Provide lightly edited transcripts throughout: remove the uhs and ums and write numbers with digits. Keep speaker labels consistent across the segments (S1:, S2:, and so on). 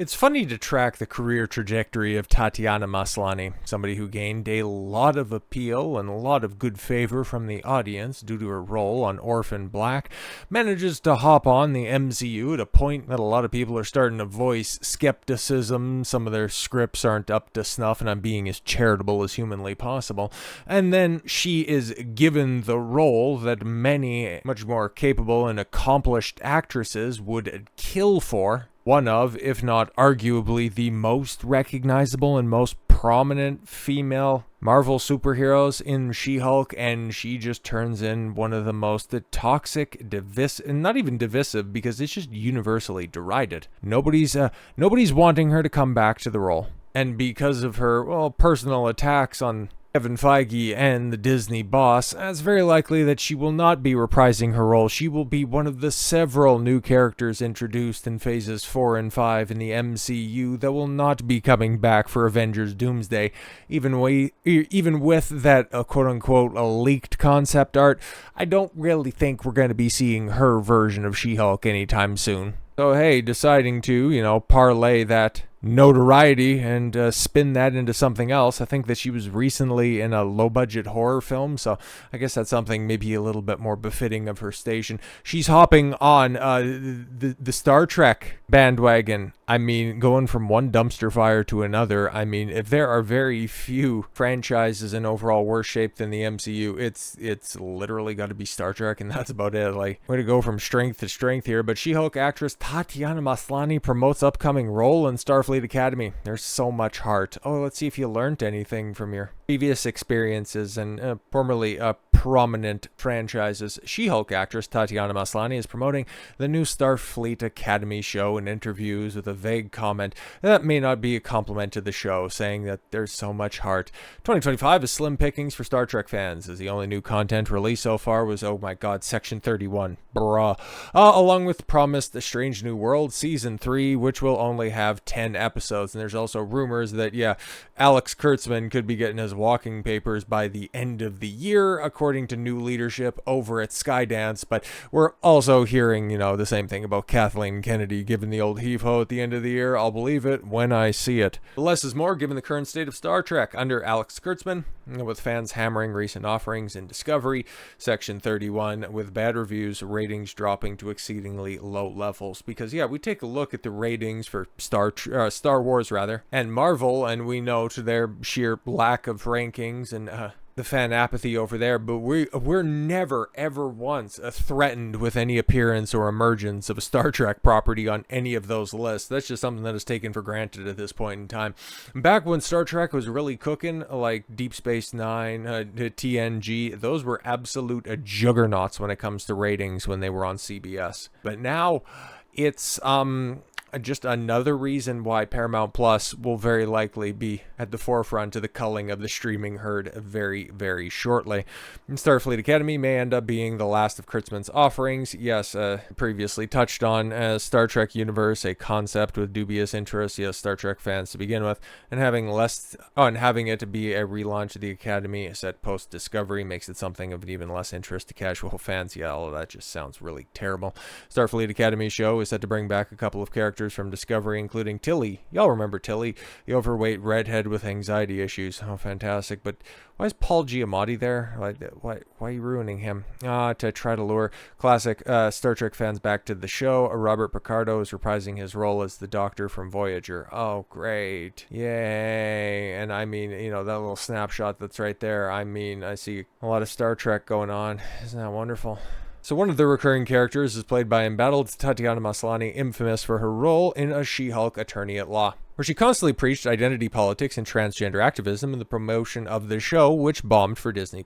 S1: It's funny to track the career trajectory of Tatiana Maslany, somebody who gained a lot of appeal and a lot of good favor from the audience due to her role on Orphan Black, manages to hop on the MCU at a point that a lot of people are starting to voice skepticism. Some of their scripts aren't up to snuff, and I'm being as charitable as humanly possible. And then she is given the role that many much more capable and accomplished actresses would kill for. One of, if not arguably, the most recognizable and most prominent female Marvel superheroes in She-Hulk, and she just turns in one of the most toxic, and not even divisive, because it's just universally derided. Nobody's wanting her to come back to the role. And because of her, personal attacks on Kevin Feige and the Disney boss, it's very likely that she will not be reprising her role. She will be one of the several new characters introduced in phases 4 and 5 in the MCU that will not be coming back for Avengers Doomsday. Even with that quote-unquote leaked concept art, I don't really think we're going to be seeing her version of She-Hulk anytime soon. So hey, deciding to, parlay that notoriety and spin that into something else. I think that she was recently in a low-budget horror film, so I guess that's something maybe a little bit more befitting of her station. She's hopping on the Star Trek bandwagon. I mean, going from one dumpster fire to another. I mean, if there are very few franchises in overall worse shape than the MCU, it's literally got to be Star Trek, and that's about it. Like, way to go from strength to strength here. But She-Hulk actress Tatiana Maslany promotes upcoming role in Starfleet Academy. There's so much heart. Let's see if you learned anything from your previous experiences and formerly prominent franchises. She-Hulk actress Tatiana Maslany is promoting the new Starfleet Academy show in interviews with a vague comment that may not be a compliment to the show, saying that there's so much heart. 2025 is slim pickings for Star Trek fans, as the only new content released so far was, oh my god, Section 31. Bruh. Along with promised The Strange New World Season 3, which will only have 10 episodes. And there's also rumors that, Alex Kurtzman could be getting his walking papers by the end of the year, according to new leadership over at Skydance. But we're also hearing, the same thing about Kathleen Kennedy giving the old heave-ho at the end of the year. I'll believe it when I see it. Less is more given the current state of Star Trek under Alex Kurtzman, with fans hammering recent offerings in Discovery, Section 31, with bad reviews, ratings dropping to exceedingly low levels. Because, we take a look at the ratings for Star Wars, and Marvel, and we note their sheer lack of rankings and the fan apathy over there, but we're never ever once threatened with any appearance or emergence of a Star Trek property on any of those lists. That's just something that is taken for granted at this point in time. Back when Star Trek was really cooking, like Deep Space Nine, TNG, those were absolute juggernauts when it comes to ratings when they were on CBS. But now it's just another reason why Paramount Plus will very likely be at the forefront of the culling of the streaming herd very, very shortly. And Starfleet Academy may end up being the last of Kurtzman's offerings. Yes, previously touched on Star Trek universe, a concept with dubious interest, Star Trek fans to begin with, and having it be a relaunch of the Academy set post-Discovery makes it something of an even less interest to casual fans. All of that just sounds really terrible. Starfleet Academy show is set to bring back a couple of characters from Discovery, including Tilly. Y'all remember Tilly, the overweight redhead with anxiety issues. Oh, fantastic. But why is Paul Giamatti there? Why are you ruining him? To try to lure classic Star Trek fans back to the show. Robert Picardo is reprising his role as the Doctor from Voyager. Oh, great. Yay. And I mean, that little snapshot that's right there. I mean, I see a lot of Star Trek going on. Isn't that wonderful? So one of the recurring characters is played by embattled Tatiana Maslany, infamous for her role in a She-Hulk attorney at law, where she constantly preached identity politics and transgender activism in the promotion of the show, which bombed for Disney+.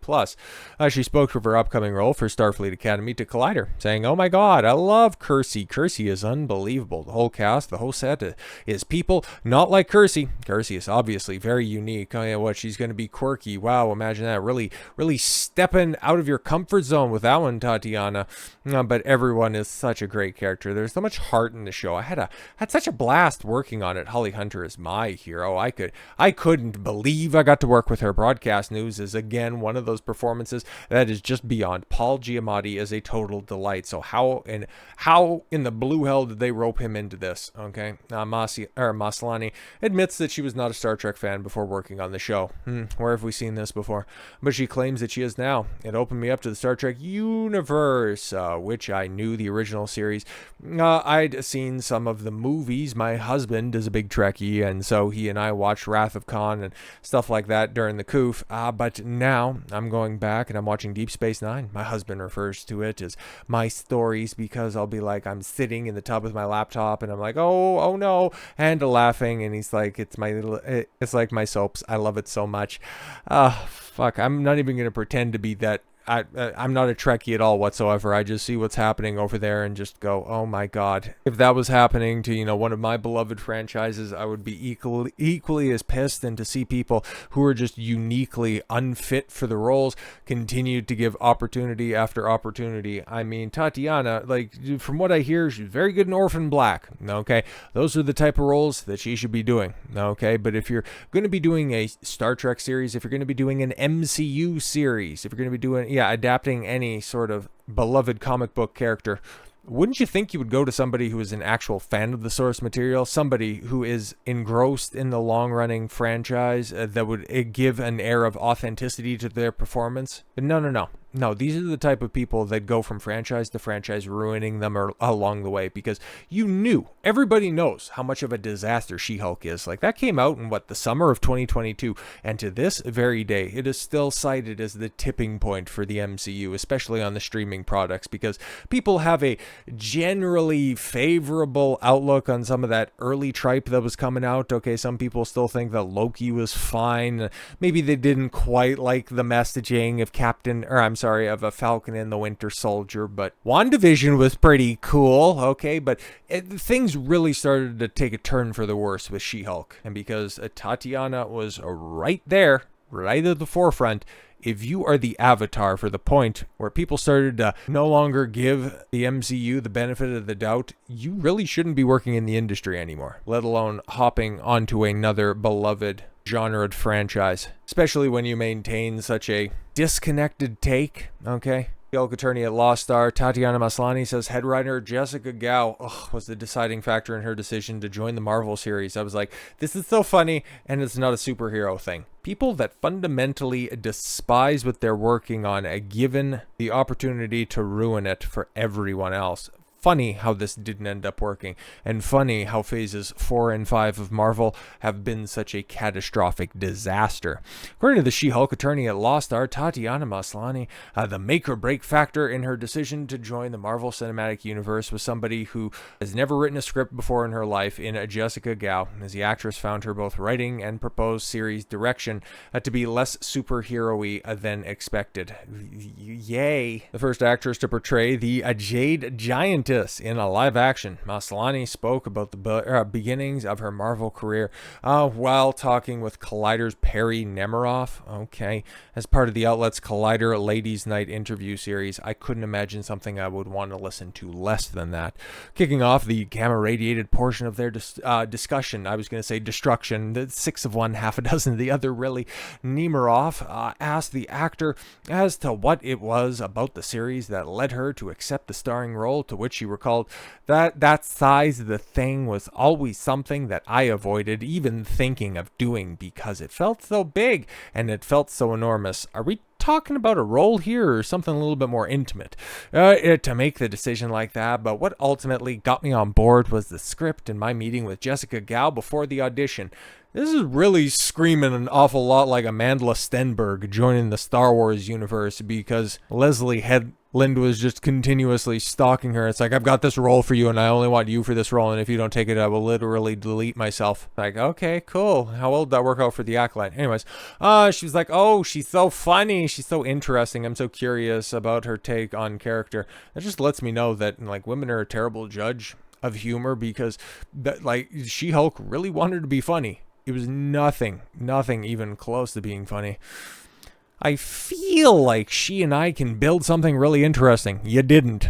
S1: She spoke of her upcoming role for Starfleet Academy to Collider, saying, "Oh my god, I love Kersey. Kersey is unbelievable. The whole cast, the whole set is people not like Kersey. Kersey is obviously very unique. Oh yeah, she's going to be quirky. Wow, imagine that. Really, really stepping out of your comfort zone with that one, Tatiana." But everyone is such a great character. There's so much heart in the show. I had such a blast working on it. Holly Hunter Hunter is my hero. I couldn't believe I got to work with her. Broadcast News is again one of those performances that is just beyond. Paul Giamatti is a total delight. So how in the blue hell did they rope him into this? Okay, Maslany admits that she was not a Star Trek fan before working on the show. Where have we seen this before? But she claims that she is now. It opened me up to the Star Trek universe, which I knew the original series. I'd seen some of the movies. My husband is a big Trekkie, and so he and I watched Wrath of Khan and stuff like that during the coof. But now I'm going back and I'm watching Deep Space Nine. My husband refers to it as my stories because I'll be like, I'm sitting in the tub with my laptop and I'm like, oh no, and laughing, and he's like, it's like my soaps. I love it so much. Fuck, I'm not even going to pretend to be that. I'm not a Trekkie at all whatsoever. I just see what's happening over there and just go, oh my God. If that was happening to, one of my beloved franchises, I would be equally as pissed. And to see people who are just uniquely unfit for the roles continue to give opportunity after opportunity. I mean, Tatiana, like, from what I hear, she's very good in Orphan Black. Okay, those are the type of roles that she should be doing. Okay, but if you're going to be doing a Star Trek series, if you're going to be doing an MCU series, if you're going to be doing adapting any sort of beloved comic book character, wouldn't you think you would go to somebody who is an actual fan of the source material, somebody who is engrossed in the long-running franchise that would give an air of authenticity to their performance? No, these are the type of people that go from franchise to franchise, ruining them along the way, because everybody knows how much of a disaster She-Hulk is. Like, that came out in the summer of 2022, and to this very day, it is still cited as the tipping point for the MCU, especially on the streaming products, because people have a generally favorable outlook on some of that early tripe that was coming out. Okay, some people still think that Loki was fine. Maybe they didn't quite like the messaging of a Falcon and the Winter Soldier, but WandaVision was pretty cool, okay, but things really started to take a turn for the worse with She-Hulk, and because Tatiana was right there, right at the forefront, if you are the avatar for the point where people started to no longer give the MCU the benefit of the doubt, you really shouldn't be working in the industry anymore, let alone hopping onto another beloved genre franchise, especially when you maintain such a disconnected take. Okay, She-Hulk attorney at Law Star Tatiana Maslany says head writer Jessica Gao was the deciding factor in her decision to join the Marvel series. I was like, this is so funny, and it's not a superhero thing. People that fundamentally despise what they're working on are given the opportunity to ruin it for everyone else. Funny how this didn't end up working, and funny how phases 4 and 5 of Marvel have been such a catastrophic disaster. According to the She-Hulk attorney at Law Star, Tatiana Maslany, the make-or-break factor in her decision to join the Marvel Cinematic Universe was somebody who has never written a script before in her life in Jessica Gao, as the actress found her both writing and proposed series direction to be less superhero-y than expected. Yay! The first actress to portray the Jade Giantess in a live action, Maslany spoke about the beginnings of her Marvel career while talking with Collider's Perry Nemiroff. Okay, as part of the outlet's Collider Ladies Night interview series. I couldn't imagine something I would want to listen to less than that. Kicking off the gamma-radiated portion of their discussion, I was going to say destruction, the 6 of one, half a dozen of the other, really. Nemiroff asked the actor as to what it was about the series that led her to accept the starring role, to which she recalled that size of the thing was always something that I avoided even thinking of doing because it felt so big and it felt so enormous. Are we talking about a role here or something a little bit more intimate to make the decision like that? But what ultimately got me on board was the script and my meeting with Jessica Gao before the audition. This is really screaming an awful lot like Amanda Stenberg joining the Star Wars universe, because Leslie Headland was just continuously stalking her. It's like, I've got this role for you and I only want you for this role, and if you don't take it, I will literally delete myself. Like, okay, cool. How well did that work out for the acolyte? Anyways, she was like, oh, she's so funny. She's so interesting. I'm so curious about her take on character. That just lets me know that, like, women are a terrible judge of humor, because She-Hulk really wanted to be funny. It was nothing even close to being funny. I feel like she and I can build something really interesting. You didn't.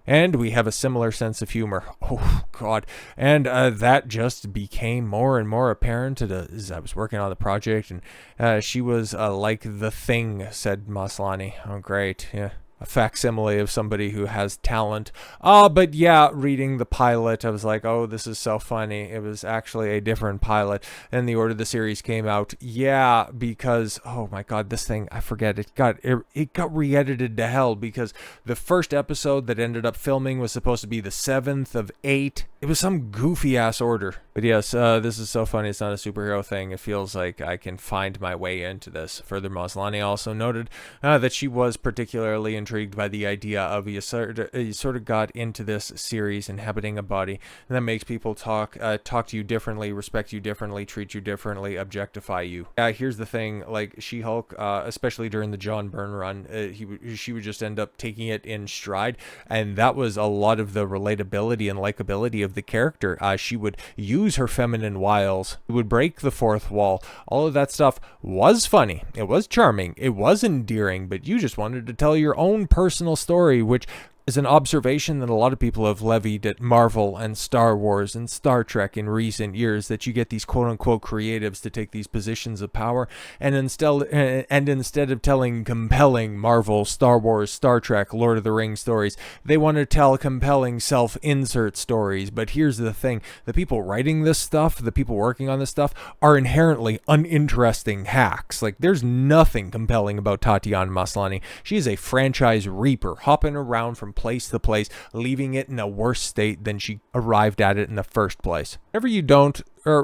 S1: And we have a similar sense of humor. Oh, God. And that just became more and more apparent as I was working on the project. And she was like the Thing, said Maslany. Oh, great. Yeah. A facsimile of somebody who has talent. But yeah, reading the pilot, I was like, oh, this is so funny. It was actually a different pilot in the order the series came out. Yeah, because, oh my God, this thing, I forget, it got re-edited to hell because the first episode that ended up filming was supposed to be the 7th of 8. It was some goofy ass order. But yes, this is so funny. It's not a superhero thing. It feels like I can find my way into this. Further, Maslany also noted that she was particularly intrigued by the idea of you sort of got into this series inhabiting a body, and that makes people talk to you differently, respect you differently, treat you differently, objectify you. Here's the thing, like She-Hulk, especially during the John Byrne run, she would just end up taking it in stride, and that was a lot of the relatability and likability of the character. She would use her feminine wiles, would break the fourth wall. All of that stuff was funny. It was charming. It was endearing, but you just wanted to tell your own personal story, which is an observation that a lot of people have levied at Marvel and Star Wars and Star Trek in recent years, that you get these quote-unquote creatives to take these positions of power, and instead of telling compelling Marvel, Star Wars, Star Trek, Lord of the Rings stories, they want to tell compelling self-insert stories. But here's the thing, the people writing this stuff, the people working on this stuff, are inherently uninteresting hacks. Like, there's nothing compelling about Tatiana Maslany. She is a franchise reaper, hopping around from place to place, leaving it in a worse state than she arrived at it in the first place.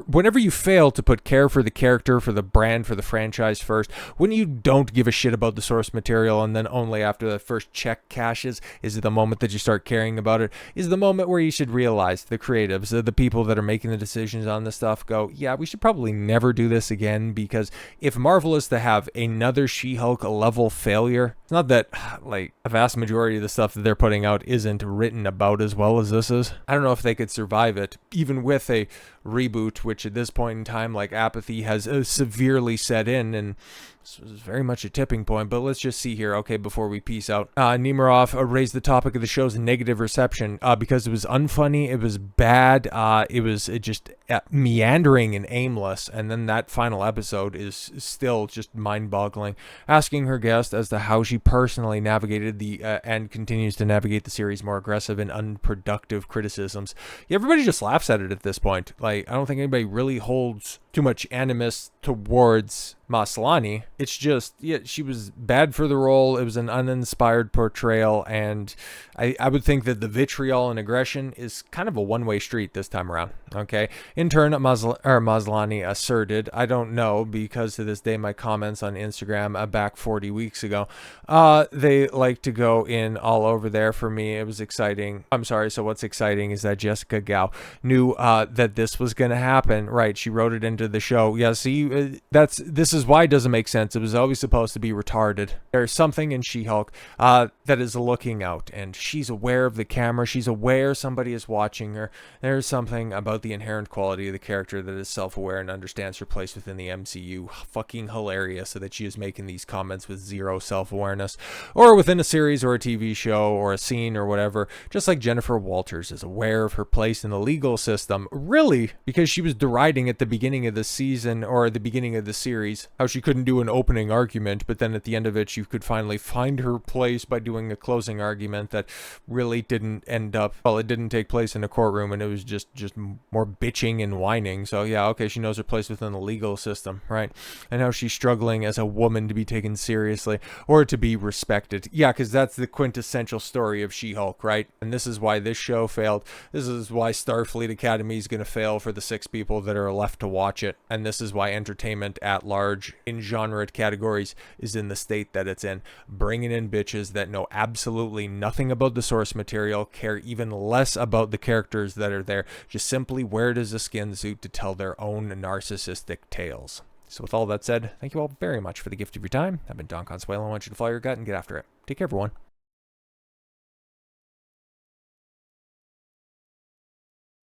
S1: Whenever you fail to put care for the character, for the brand, for the franchise first, when you don't give a shit about the source material, and then only after the first check cashes is the moment that you start caring about it, is the moment where you should realize, the creatives, the people that are making the decisions on this stuff, go, yeah, we should probably never do this again, because if Marvel is to have another She-Hulk level failure, it's not that, like, a vast majority of the stuff that they're putting out isn't written about as well as this is. I don't know if they could survive it, even with a reboot, which at this point in time, like, apathy has severely set in, and this was very much a tipping point. But let's just see here, okay, before we peace out. Nemiroff raised the topic of the show's negative reception because it was unfunny, it was bad, it was just meandering and aimless, and then that final episode is still just mind-boggling. Asking her guest as to how she personally navigated and continues to navigate the series' more aggressive and unproductive criticisms. Yeah, everybody just laughs at it at this point. Like, I don't think anybody really holds too much animus towards Maslany. It's just, yeah, she was bad for the role. It was an uninspired portrayal, and I would think that the vitriol and aggression is kind of a one-way street this time around. Okay. In turn, Maslany asserted, I don't know, because to this day my comments on Instagram back 40 weeks ago, they like to go in all over there for me. It was exciting. I'm sorry. So what's exciting is that Jessica Gao knew that this was going to happen. Right. She wrote it into the show. Yeah. See, this is why it doesn't make sense. It was always supposed to be retarded. There's something in She-Hulk that is looking out, and she's aware of the camera. She's aware somebody is watching her. There's something about the inherent quality of the character that is self-aware and understands her place within the MCU. Fucking hilarious, so that she is making these comments with zero self-awareness, or within a series or a TV show or a scene or whatever, just like Jennifer Walters is aware of her place in the legal system, really, because she was deriding at the beginning of the season or the beginning of the series how she couldn't do an opening argument, but then at the end of it she could finally find her place by doing a closing argument that really didn't end up, well, it didn't take place in a courtroom, and it was just more bitching and whining. So yeah, okay, she knows her place within the legal system, right? And how she's struggling as a woman to be taken seriously or to be respected. Yeah, because that's the quintessential story of She-Hulk, right? And this is why this show failed. This is why Starfleet Academy is going to fail for the 6 people that are left to watch it. And this is why entertainment at large in genre categories is in the state that it's in. Bringing in bitches that know absolutely nothing about the source material, care even less about the characters that are there, just simply wear it as a skin suit to tell their own narcissistic tales. So with all that said, thank you all very much for the gift of your time. I've been Don Consuelo. I want you to follow your gut and get after it. Take care, everyone.